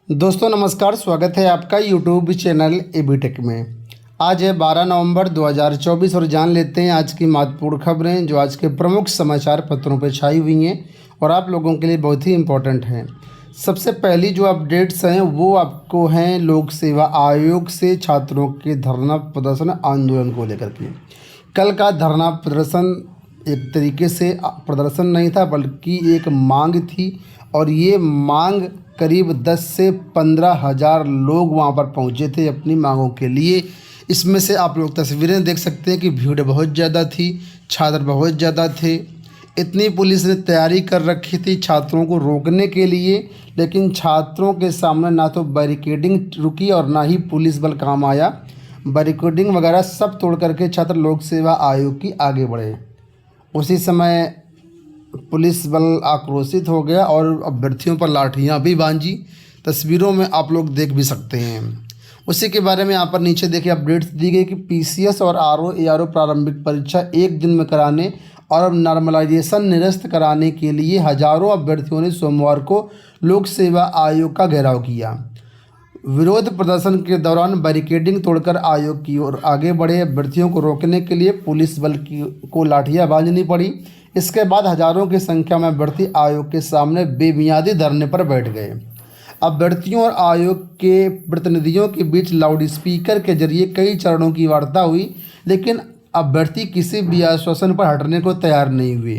दोस्तों नमस्कार, स्वागत है आपका यूट्यूब चैनल एबी टेक में। आज है 12 नवंबर 2024 और जान लेते हैं आज की महत्वपूर्ण खबरें जो आज के प्रमुख समाचार पत्रों पर छाई हुई हैं और आप लोगों के लिए बहुत ही इम्पोर्टेंट हैं। सबसे पहली जो अपडेट्स हैं वो आपको हैं लोक सेवा आयोग से छात्रों के धरना प्रदर्शन आंदोलन को लेकर के। कल का धरना प्रदर्शन एक तरीके से प्रदर्शन नहीं था बल्कि एक मांग थी और ये मांग करीब 10 से 15 हज़ार लोग वहाँ पर पहुँचे थे अपनी मांगों के लिए। इसमें से आप लोग तस्वीरें देख सकते हैं कि भीड़ बहुत ज़्यादा थी, छात्र बहुत ज़्यादा थे। इतनी पुलिस ने तैयारी कर रखी थी छात्रों को रोकने के लिए, लेकिन छात्रों के सामने ना तो बैरिकेडिंग रुकी और ना ही पुलिस बल काम आया। बैरिकेडिंग वगैरह सब तोड़ करके छात्र लोक सेवा आयोग की आगे बढ़े। उसी समय पुलिस बल आक्रोशित हो गया और अभ्यर्थियों पर लाठियां भी बांधी। तस्वीरों में आप लोग देख भी सकते हैं। उसी के बारे में यहाँ पर नीचे देखिए अपडेट्स दी गई कि पीसीएस और आरओ एआरओ प्रारंभिक परीक्षा एक दिन में कराने और नॉर्मलाइजेशन निरस्त कराने के लिए हजारों अभ्यर्थियों ने सोमवार को लोक सेवा आयोग का घेराव किया। विरोध प्रदर्शन के दौरान बैरिकेडिंग तोड़कर आयोग की ओर आगे बढ़े अभ्यर्थियों को रोकने के लिए पुलिस बल को लाठियां बांधनी पड़ी। इसके बाद हजारों की संख्या में अभ्यर्थी आयोग के सामने बेमियादी धरने पर बैठ गए। अभ्यर्थियों और आयोग के प्रतिनिधियों के बीच लाउडस्पीकर के जरिए कई चरणों की वार्ता हुई, लेकिन अभ्यर्थी किसी भी आश्वासन पर हटने को तैयार नहीं हुए।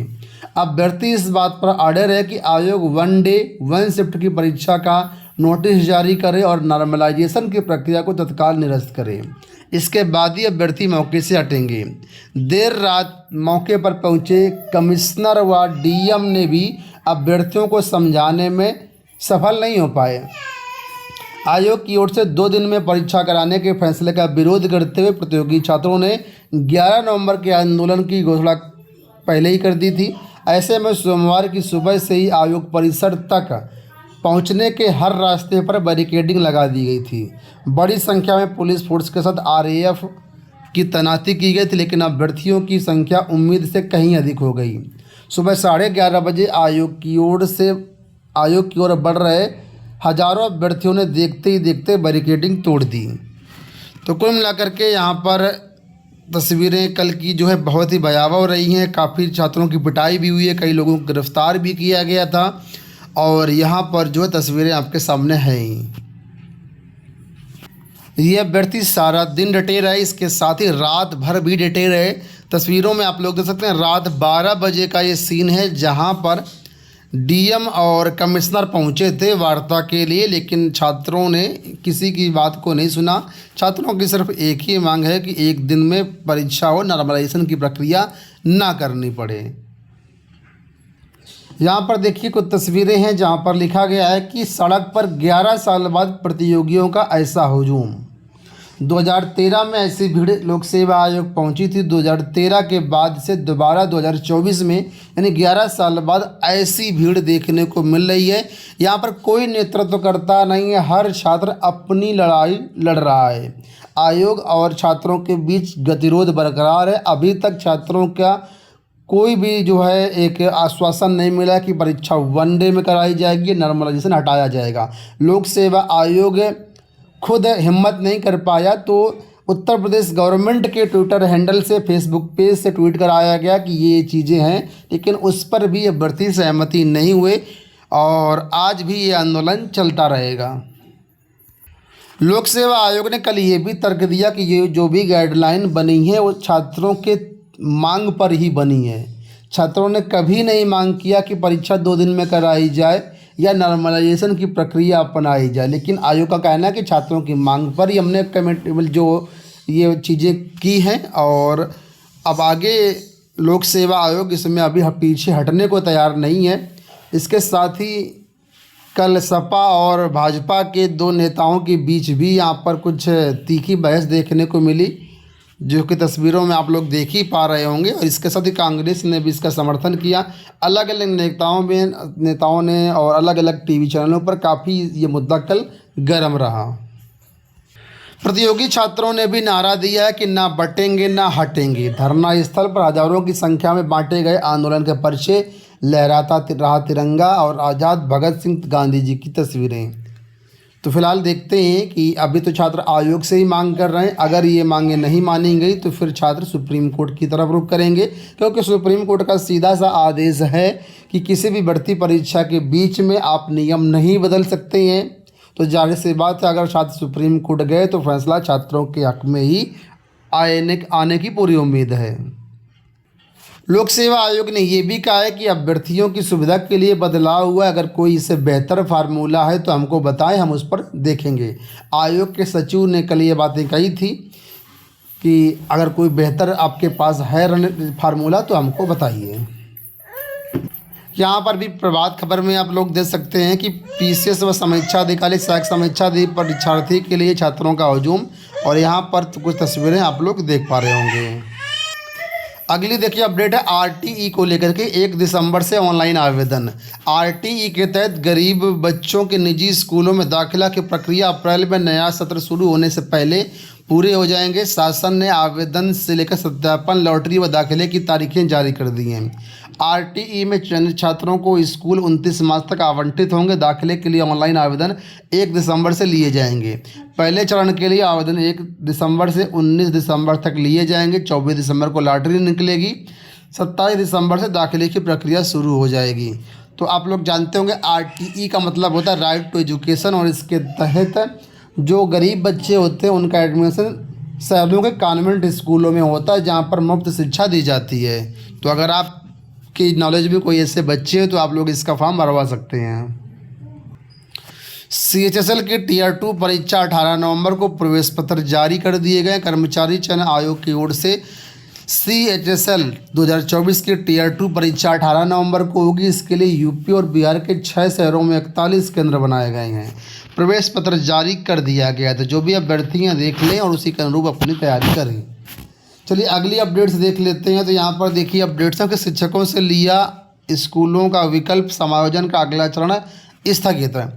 अभ्यर्थी इस बात पर अड़े रहे कि आयोग वन डे वन शिफ्ट की परीक्षा का नोटिस जारी करे और नॉर्मलाइजेशन की प्रक्रिया को तत्काल निरस्त करे। इसके बाद ही अभ्यर्थी मौके से हटेंगे। देर रात मौके पर पहुंचे कमिश्नर व डीएम ने भी अभ्यर्थियों को समझाने में सफल नहीं हो पाए। आयोग की ओर से 2 दिन में परीक्षा कराने के फैसले का विरोध करते हुए प्रतियोगी छात्रों ने 11 नवंबर के आंदोलन की घोषणा पहले ही कर दी थी। ऐसे में सोमवार की सुबह से ही आयोग परिसर तक पहुंचने के हर रास्ते पर बैरिकेडिंग लगा दी गई थी। बड़ी संख्या में पुलिस फोर्स के साथ आरएएफ की तैनाती की गई थी, लेकिन अभ्यर्थियों की संख्या उम्मीद से कहीं अधिक हो गई। सुबह 11:30 बजे आयोग की ओर बढ़ रहे हजारों अभ्यर्थियों ने देखते ही देखते बैरिकेडिंग तोड़ दी। तो कुल मिलाकर के यहाँ पर तस्वीरें कल की जो है बहुत ही भयावह हो रही हैं। काफ़ी छात्रों की पिटाई भी हुई है, कई लोगों को गिरफ्तार भी किया गया था और यहाँ पर जो है तस्वीरें आपके सामने हैं ही। ये अभ्यर्थी सारा दिन डटे रहे, इसके साथ ही रात भर भी डटे रहे। तस्वीरों में आप लोग देख सकते हैं रात 12 बजे का ये सीन है जहाँ पर डीएम और कमिश्नर पहुँचे थे वार्ता के लिए, लेकिन छात्रों ने किसी की बात को नहीं सुना। छात्रों की सिर्फ एक ही मांग है कि एक दिन में परीक्षा हो, नॉर्मलाइजेशन की प्रक्रिया ना करनी पड़े। यहाँ पर देखिए कुछ तस्वीरें हैं जहाँ पर लिखा गया है कि सड़क पर 11 साल बाद प्रतियोगियों का ऐसा हुजूम। 2013 में ऐसी भीड़ लोक सेवा आयोग पहुँची थी। 2013 के बाद से दोबारा 2024 में यानी 11 साल बाद ऐसी भीड़ देखने को मिल रही है। यहाँ पर कोई नेतृत्व करता नहीं है, हर छात्र अपनी लड़ाई लड़ रहा है। आयोग और छात्रों के बीच गतिरोध बरकरार है। अभी तक छात्रों का कोई भी जो है एक आश्वासन नहीं मिला कि परीक्षा वन डे में कराई जाएगी, नॉर्मलाइजेशन हटाया जाएगा। लोक सेवा आयोग खुद हिम्मत नहीं कर पाया तो उत्तर प्रदेश गवर्नमेंट के ट्विटर हैंडल से, फेसबुक पेज से ट्वीट कराया गया कि ये चीज़ें हैं, लेकिन उस पर भी अभ्यर्थी सहमति नहीं हुए और आज भी ये आंदोलन चलता रहेगा। लोक सेवा आयोग ने कल ये भी तर्क दिया कि ये जो भी गाइडलाइन बनी है वो छात्रों के मांग पर ही बनी है। छात्रों ने कभी नहीं मांग किया कि परीक्षा 2 दिन में कराई जाए या नॉर्मलाइजेशन की प्रक्रिया अपनाई जाए, लेकिन आयोग का कहना है कि छात्रों की मांग पर ही हमने कमेंटेबल जो ये चीज़ें की हैं और अब आगे लोक सेवा आयोग इसमें अभी पीछे हटने को तैयार नहीं है। इसके साथ ही कल सपा और भाजपा के 2 नेताओं के बीच भी यहाँ पर कुछ तीखी बहस देखने को मिली, जो कि तस्वीरों में आप लोग देख ही पा रहे होंगे। और इसके साथ ही कांग्रेस ने भी इसका समर्थन किया। अलग अलग नेताओं ने और अलग अलग टीवी चैनलों पर काफ़ी ये मुद्दा कल गर्म रहा। प्रतियोगी छात्रों ने भी नारा दिया है कि ना बटेंगे ना हटेंगे। धरना स्थल पर हजारों की संख्या में बांटे गए आंदोलन के पर्चे, लहराता रहा तिरंगा और आज़ाद भगत सिंह गांधी जी की तस्वीरें। तो फिलहाल देखते हैं कि अभी तो छात्र आयोग से ही मांग कर रहे हैं। अगर ये मांगे नहीं मानी गई तो फिर छात्र सुप्रीम कोर्ट की तरफ रुख करेंगे, क्योंकि सुप्रीम कोर्ट का सीधा सा आदेश है कि किसी भी भर्ती परीक्षा के बीच में आप नियम नहीं बदल सकते हैं। तो जाहिर सी बात है, अगर छात्र सुप्रीम कोर्ट गए तो फैसला छात्रों के हक में ही आने की पूरी उम्मीद है। लोक सेवा आयोग ने यह भी कहा है कि अभ्यर्थियों की सुविधा के लिए बदलाव हुआ, अगर कोई इससे बेहतर फार्मूला है तो हमको बताएं, हम उस पर देखेंगे। आयोग के सचिव ने कल ये बातें कही थी कि अगर कोई बेहतर आपके पास है फार्मूला तो हमको बताइए। यहाँ पर भी प्रभात खबर में आप लोग देख सकते हैं कि पीसीएस व समीक्षा अधिकारी सहायक समीक्षा परीक्षार्थी के लिए छात्रों का हजूम, और यहाँ पर तो कुछ तस्वीरें आप लोग देख पा रहे होंगे। अगली देखिए अपडेट है आरटीई को लेकर के। 1 दिसंबर से ऑनलाइन आवेदन। आरटीई के तहत गरीब बच्चों के निजी स्कूलों में दाखिला की प्रक्रिया अप्रैल में नया सत्र शुरू होने से पहले पूरे हो जाएंगे। शासन ने आवेदन से लेकर सत्यापन, लॉटरी व दाखिले की तारीखें जारी कर दी हैं। आरटीई में चयनित छात्रों को स्कूल 29 मार्च तक आवंटित होंगे। दाखिले के लिए ऑनलाइन आवेदन 1 दिसंबर से लिए जाएंगे। पहले चरण के लिए आवेदन 1 दिसंबर से 19 दिसंबर तक लिए जाएंगे। 24 दिसंबर को लॉटरी निकलेगी। 27 दिसंबर से दाखिले की प्रक्रिया शुरू हो जाएगी। तो आप लोग जानते होंगे आरटीई का मतलब होता है राइट टू एजुकेशन, और इसके तहत जो गरीब बच्चे होते हैं उनका एडमिशन शहरों के कॉन्वेंट स्कूलों में होता है, जहाँ पर मुफ्त शिक्षा दी जाती है। तो अगर आपकी नॉलेज में कोई ऐसे बच्चे हैं तो आप लोग इसका फॉर्म भरवा सकते हैं। CHSL की Tier 2 परीक्षा 18 नवंबर को प्रवेश पत्र जारी कर दिए गए। कर्मचारी चयन आयोग की ओर से CHSL 2024 की Tier 2 परीक्षा 18 नवंबर को होगी। इसके लिए यूपी और बिहार के 6 शहरों में 41 केंद्र बनाए गए हैं। प्रवेश पत्र जारी कर दिया गया है, तो जो भी अभ्यर्थी हैं देख लें और उसी के अनुरूप अपनी तैयारी करें। चलिए अगली अपडेट्स देख लेते हैं। तो यहाँ पर देखिए अपडेट्स हैं कि शिक्षकों से लिया स्कूलों का विकल्प समायोजन का अगला चरण स्थगित है।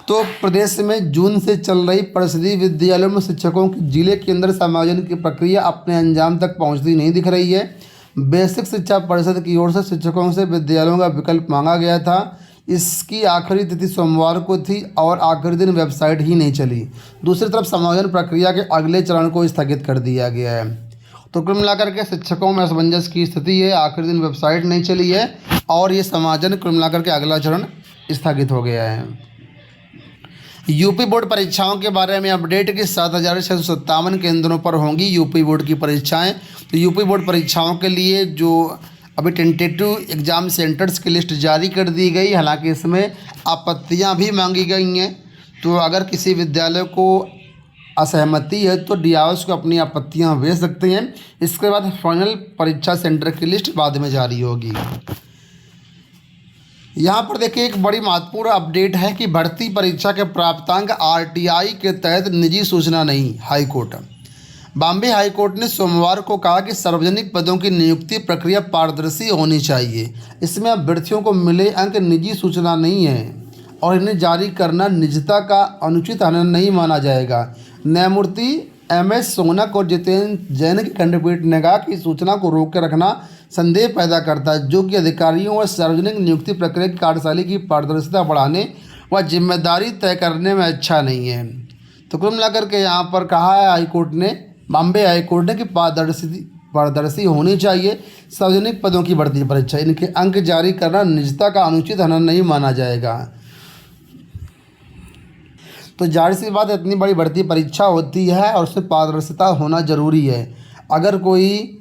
तो प्रदेश में जून से चल रही परिषदीय विद्यालयों में शिक्षकों की जिले के अंदर समायोजन की प्रक्रिया अपने अंजाम तक पहुंचती नहीं दिख रही है। बेसिक शिक्षा परिषद की ओर से शिक्षकों से विद्यालयों का विकल्प मांगा गया था। इसकी आखिरी तिथि सोमवार को थी और आखिरी दिन वेबसाइट ही नहीं चली। दूसरी तरफ समायोजन प्रक्रिया के अगले चरण को स्थगित कर दिया गया है। तो कुल मिलाकर के शिक्षकों में असमंजस की स्थिति है। आखिरी दिन वेबसाइट नहीं चली है और ये समायोजन कुल मिलाकर के अगला चरण स्थगित हो गया है। यूपी बोर्ड परीक्षाओं के बारे में अपडेट कि 7,657 केंद्रों पर होंगी यूपी बोर्ड की परीक्षाएं। तो यूपी बोर्ड परीक्षाओं के लिए जो अभी टेंटेटिव एग्ज़ाम सेंटर्स की लिस्ट जारी कर दी गई, हालांकि इसमें आपत्तियां भी मांगी गई हैं। तो अगर किसी विद्यालय को असहमति है तो DIOS को अपनी आपत्तियां भेज सकते हैं। इसके बाद फाइनल परीक्षा सेंटर की लिस्ट बाद में जारी होगी। यहाँ पर देखिए एक बड़ी महत्वपूर्ण अपडेट है कि भर्ती परीक्षा के प्राप्तांक RTI के तहत निजी सूचना नहीं। हाईकोर्ट बॉम्बे हाईकोर्ट ने सोमवार को कहा कि सार्वजनिक पदों की नियुक्ति प्रक्रिया पारदर्शी होनी चाहिए। इसमें अभ्यर्थियों को मिले अंक निजी सूचना नहीं है और इन्हें जारी करना निजता का अनुचित हनन नहीं माना जाएगा। न्यायमूर्ति MS सोनक और जितेंद्र जैन की खंडपीठ ने कहा कि सूचना को रोक कर रखना संदेह पैदा करता है, जो कि अधिकारियों और सार्वजनिक नियुक्ति प्रक्रिया की कार्यशैली की पारदर्शिता बढ़ाने व जिम्मेदारी तय करने में अच्छा नहीं है। तो कुल मिलाकर के यहाँ पर कहा है हाईकोर्ट ने, बॉम्बे हाईकोर्ट ने कि पारदर्शी होनी चाहिए सार्वजनिक पदों की भर्ती परीक्षा। इनके अंक जारी करना निजता का अनुचित हनन नहीं माना जाएगा। तो जाहिर सी बात, इतनी बड़ी भर्ती परीक्षा होती है और उसमें पारदर्शिता होना ज़रूरी है। अगर कोई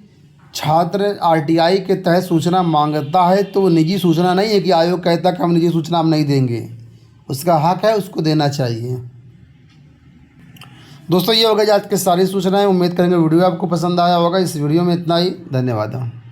छात्र RTI के तहत सूचना मांगता है तो वो निजी सूचना नहीं है कि आयोग कहता कि हम निजी सूचना हम नहीं देंगे। उसका हक है, उसको देना चाहिए। दोस्तों ये हो गई आज की सारी सूचनाएं। उम्मीद करेंगे वीडियो आपको पसंद आया होगा। इस वीडियो में इतना ही। धन्यवाद।